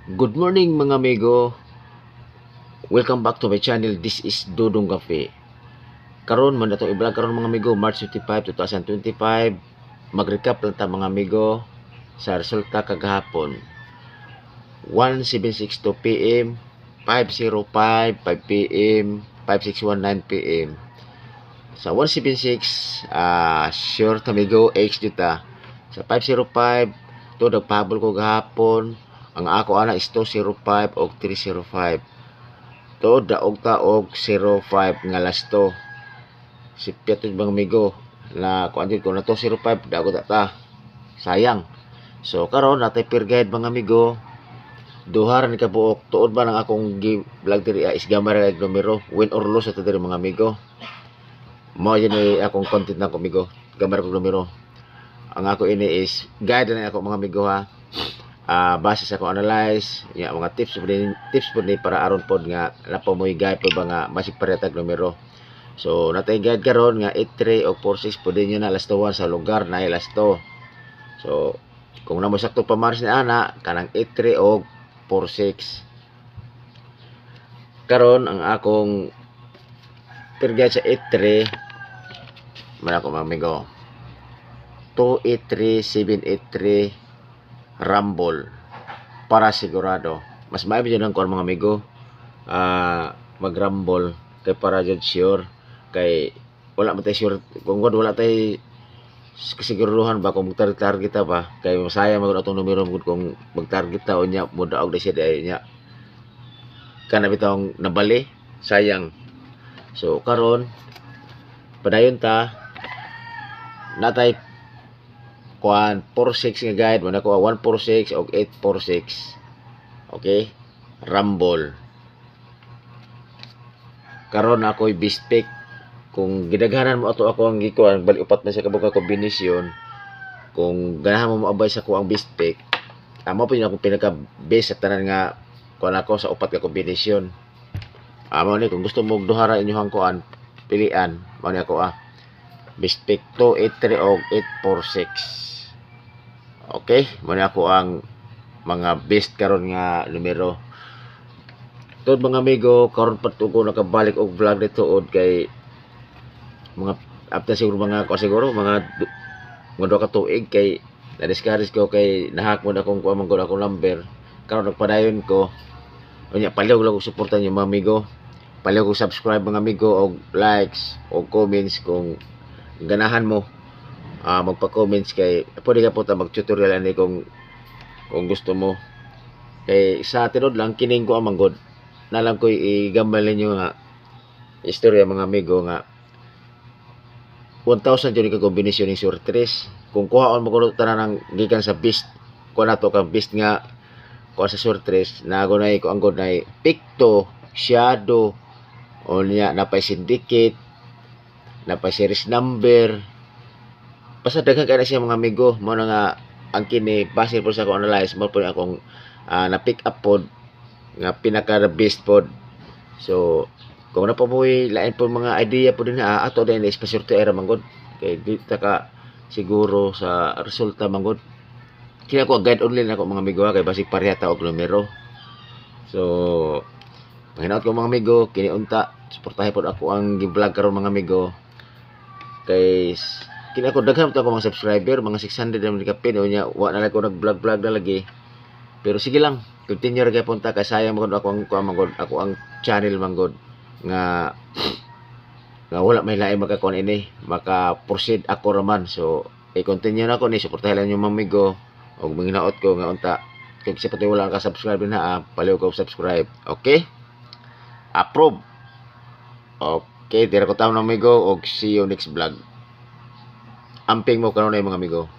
Good morning mga amigo. Welcome back to my channel. This is Dodong Cafe. Karon man natong i-vlog karon mga amigo, March 25, 2025. Mag-recap lang ta mga amigo sa resulta kagahapon. 1762 PM, 505, 5 PM, 5619 PM. Sa 176, sure amigo H dita. Sa 505, to nagpahabol ko gahapon. Ang ako ana is 205 o 305. To daog ta og 05 nga lasto. Si Piatos bang amigo na kuan ko na to 05 daog ta. Sayang. So karon natay per guide mga amigo. Duha ra ni kabuok tuod ba nang akong vlog diri is gamay ra numero win or lose ato diri mga amigo. Mao yun akong content na ko amigo. Gamay ra numero. Ang ako ini is guide na ako mga amigo ha. Base sa ko analyze mga tips po ni para aron pod nga lapo mo guide po ba nga masig paretag numero. So natay guide karon nga 83 o 46 pwede nyo na lasto 1 sa lugar na lasto. So kung namo sakto pa maris ni ana kanang 83 o 46. Karon ang akong per guide sa 83 man ako mga amigo 283 783 Rumble para sigurado. Mas maayo jud ang kuan mga amigo. Mag-rumble kay para jud sure kay wala man tay sure kung wala tay kasiguruhan ba kung mag-target ta ba kay masaya magud atong numero gud kung mag-target ta unya mo daog siya dai nya kana bitong nabali sayang. So karon padayon ta natay kuan 46 nga guide man ako 146 og 846. Okay? Rumble. Karon ako'y best pick. Kung gidaghanan mo ato ako ang gikuan bali upat na sa kabog kombinasyon. Kung ganahan mo moabay sa ko ang best pick, amo pa ako pinaka best sa tanan nga kuan ako sa upat ka kombinasyon. Amo ni kung gusto mo duhara inyohang kuan pilian, mao ni ako best pick 283 og 846. Okay, muna ako ang mga best karon nga numero. Tod mga amigo, karon pa ko nakabalik og vlog dito od kay mga after siguro mga duha ka tuig kay na-discourage ko kay nahack mo na akong kuha man akong number. Karon nagpadayon ko. Unya palihog lang og suportan niyo mga amigo. Palihog og subscribe mga amigo og likes og comments kung ganahan mo. Magpa-comments kay pwede ka po ta mag-tutorial ani kung gusto mo. Kay sa tinod lang kining ko amang god. Nalang ko igambal ninyo nga istorya mga amigo nga 1,000 jud ka kombinasyon ning sortres. Kung kuhaon mo kuno tanan ng gikan sa beast, kuha nato ka beast nga kuha sa sortres na gunay ko ang god nay picto, shadow, o niya napay syndicate, napay series number. Basta daghan kay na siya mga amigo. Mao na nga ang kini base po sa akong analyze mo po akong na pick up pod nga pinaka best pod. So kung na po mo'y lain po mga idea po din ato din espasyorte era manggod kay di ta ka siguro sa resulta manggod. Kaya ko guide only na ako mga amigo kay basi pareha ta og numero. So panginaot ko mga amigo kini unta suportahe pod ako ang gi-vlog karon mga amigo kay kini ako daghan ta ko mga subscriber mga 600 na mga pin nya wa na lang ko nag-vlog na lagi. Pero sige lang, continue ra gyapon ta kay sayang magud ako ang channel manggod nga wala may lain makakuan ini, maka-proceed ako raman. So i-continue na ko ni suportahan lang yung mga amigo og manginaot ko nga unta kung sa pati wala ka subscribe na palihog ko subscribe. Okay? Approve. Okay, dira ko tawo mga amigo og see you next vlog. Amping mo karon mga amigo.